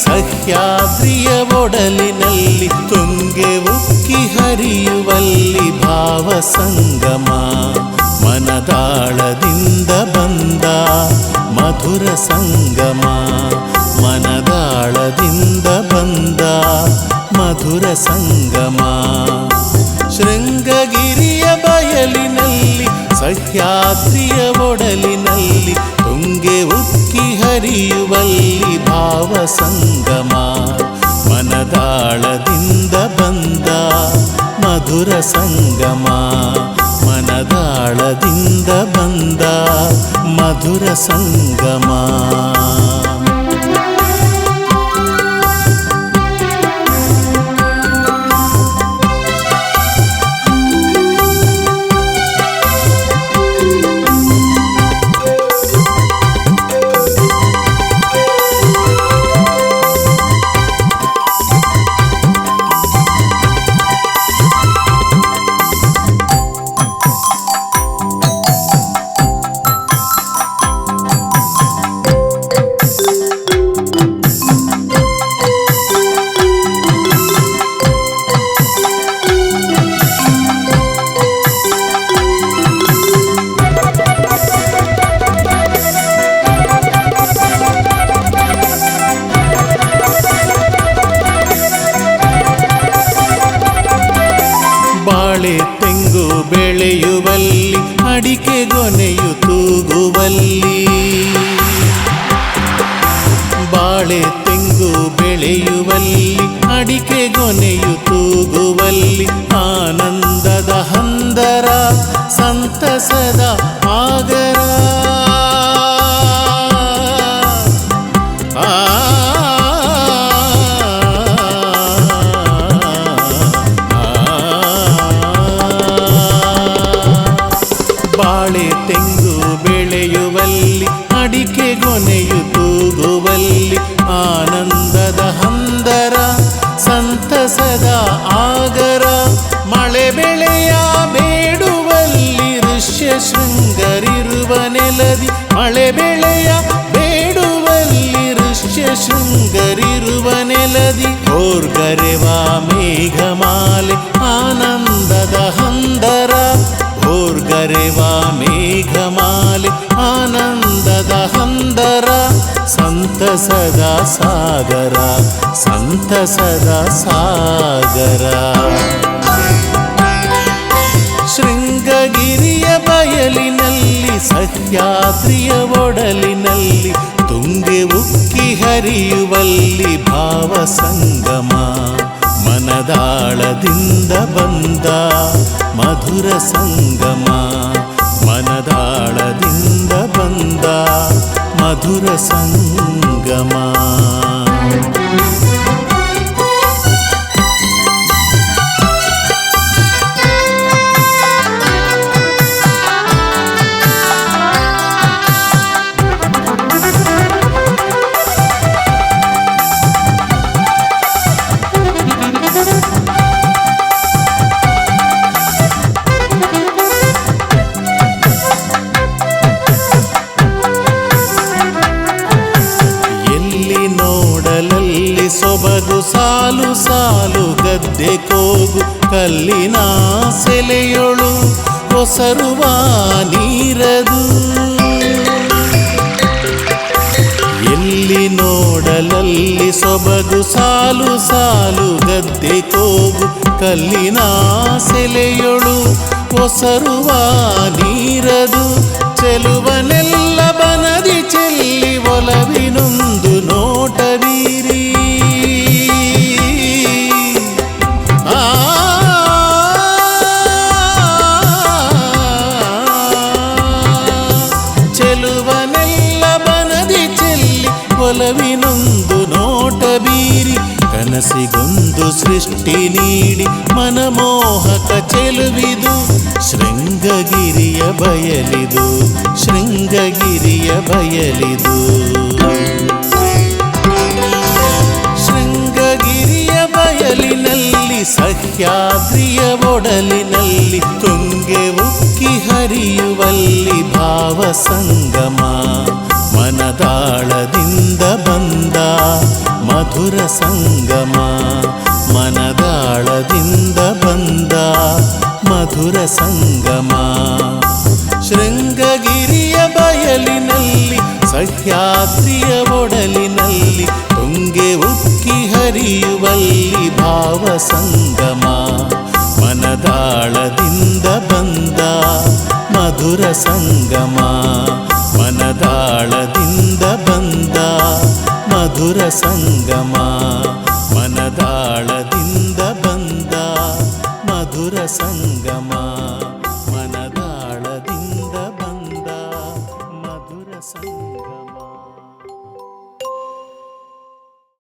ಸಹ್ಯಾದ್ರಿಯ ಒಡಲಿನಲ್ಲಿ ತುಂಗೆ ಉಕ್ಕಿ ಹರಿಯುವಲ್ಲಿ ಭಾವ ಸಂಗಮ ಮನದಾಳದಿಂದ ಬಂದ ಮಧುರ ಸಂಗಮ ಮನದಾಳದಿಂದ ಬಂದ ಮಧುರ ಸಂಗಮ ಶೃಂಗಗಿರಿಯ ಬಯಲಿನಲ್ಲಿ ಸಹ್ಯಾದ್ರಿಯ ಒಡಲಿನಲ್ಲಿ ತುಂಗೆ ಉಕ್ಕಿ ಹರಿಯುವಲ್ಲಿ ಭಾವ ಸಂಗಮ ಮನದಾಳದಿಂದ ಬಂದ ಮಧುರ ಸಂಗಮ ಮನದಾಳದಿಂದ ಬಂದ ಮಧುರ ಸಂಗಮ ಬಾಳೆ ತೆಂಗು ಬೆಳೆಯುವಲ್ಲಿ ಅಡಿಕೆ ಗೊನೆಯು ತೂಗುವಲ್ಲಿ ಬಾಳೆ ತೆಂಗು ಬೆಳೆಯುವಲ್ಲಿ ಅಡಿಕೆ ಗೊನೆಯು ತೂಗುವಲ್ಲಿ ಆನಂದದ ಹಂದರ ಸಂತಸದ ಆಗರ ಬಾಳೆ ತೆಂಗು ಬೆಳೆಯುವಲ್ಲಿ ಅಡಿಕೆ ಗೊನೆಯು ತೂಗುವಲ್ಲಿ ಆನಂದದ ಹಂದರ ಸಂತಸದ ಆಗರ ಮಳೆ ಬೆಳೆಯ ಬೇಡುವಲ್ಲಿ ಋಷ್ಯ ಶೃಂಗರಿರುವ ನೆಲದಿ ಮಳೆ ಬೆಳೆಯ ಬೇಡುವಲ್ಲಿ ಋಷ್ಯ ಶೃಂಗರಿರುವ ನೆಲದಿ ಓರ್ಗರೆವ ಮೇಘಮಾಲೆ ಆನಂದದ ಹಂದರ ಓರ್ಗರೆವ ಮೇಘಮಾಲೆ ಆನಂದದ ಹಂದರ ಸಂತಸದ ಸಾಗರ ಸಂತಸದ ಸಾಗರ ಶೃಂಗಗಿರಿಯ ಬಯಲಿನಲ್ಲಿ ಸಹ್ಯಾದ್ರಿಯ ಒಡಲಿನಲ್ಲಿ ತುಂಗೆ ಉಕ್ಕಿ ಹರಿಯುವಲ್ಲಿ ಭಾವ ಸಂಗಮ ಮನದಾಳದಿಂದ ಬಂದ ಮಧುರ ಸಂಗಮ ಮನದಾಳದಿಂದ ಬಂದ ಮಧುರ ಸಂಗಮ ಸೊಬಗು ಸಾಲು ಸಾಲು ಗದ್ದೆ ಕೋಗು ಕಲ್ಲಿನ ಸೆಲೆಯೊಳು ಒಸರುವ ನೀರದು ಎಲ್ಲಿ ನೋಡಲಲ್ಲಿ ಸೊಬಗು ಸಾಲು ಸಾಲು ಗದ್ದೆ ಕೋಗು ಕಲ್ಲಿನ ಸೆಲೆಯೊಳು ಒಸರುವ ನೀರದು ಚೆಲುವನೆಲ್ಲ ಬನದಿ ಚೆಲ್ಲಿ ಒಲವಿನೊಂದು ನೋಟ ಬೀರಿ ಚೆಲುವನೆಲ್ಲ ಬನದಿ ಚೆಲ್ಲಿ ಒಲವಿನೊಂದು ನೋಟ ಬೀರಿ ಕನಸಿಗೊಂದು ಸೃಷ್ಟಿ ನೀಡಿ ಮನಮೋಹಕ ಚೆಲುವಿದು ಶೃಂಗಗಿರಿಯ ಬಯಲಿದು ಶೃಂಗಗಿರಿಯ ಬಯಲಿದು ಶೃಂಗಗಿರಿಯ ಬಯಲಿನಲ್ಲಿ ಸಹ್ಯಾದ್ರಿಯ ಒಡಲಿನಲ್ಲಿ ತುಂಗೆ ಉಕ್ಕಿ ಹರಿಯುವಲ್ಲಿ ಭಾವ ಸಂಗಮ ಮನದಾಳದಿಂದ ಬಂದ ಮಧುರ ಸಂಗಮ ಮನದಾಳದಿಂದ ಬಂದ ಮಧುರ ಸಂಗಮ ಶೃಂಗಗಿರಿಯ ಬಯಲಿನಲ್ಲಿ ಸಹ್ಯಾದ್ರಿಯ ಒಡಲಿನಲ್ಲಿ ತುಂಗೆ ಉಕ್ಕಿ ಹರಿಯುವಲ್ಲಿ ಭಾವ ಸಂಗಮ ಮನದಾಳದಿಂದ ಬಂದ ಮಧುರ ಸಂಗಮ ಮನದಾಳದಿಂದ ಬಂದ ಮಧುರ ಸಂಗಮ ಮನದಾಳದಿಂದ ಬಂದ ಮಧುರ ಸಂಗಮ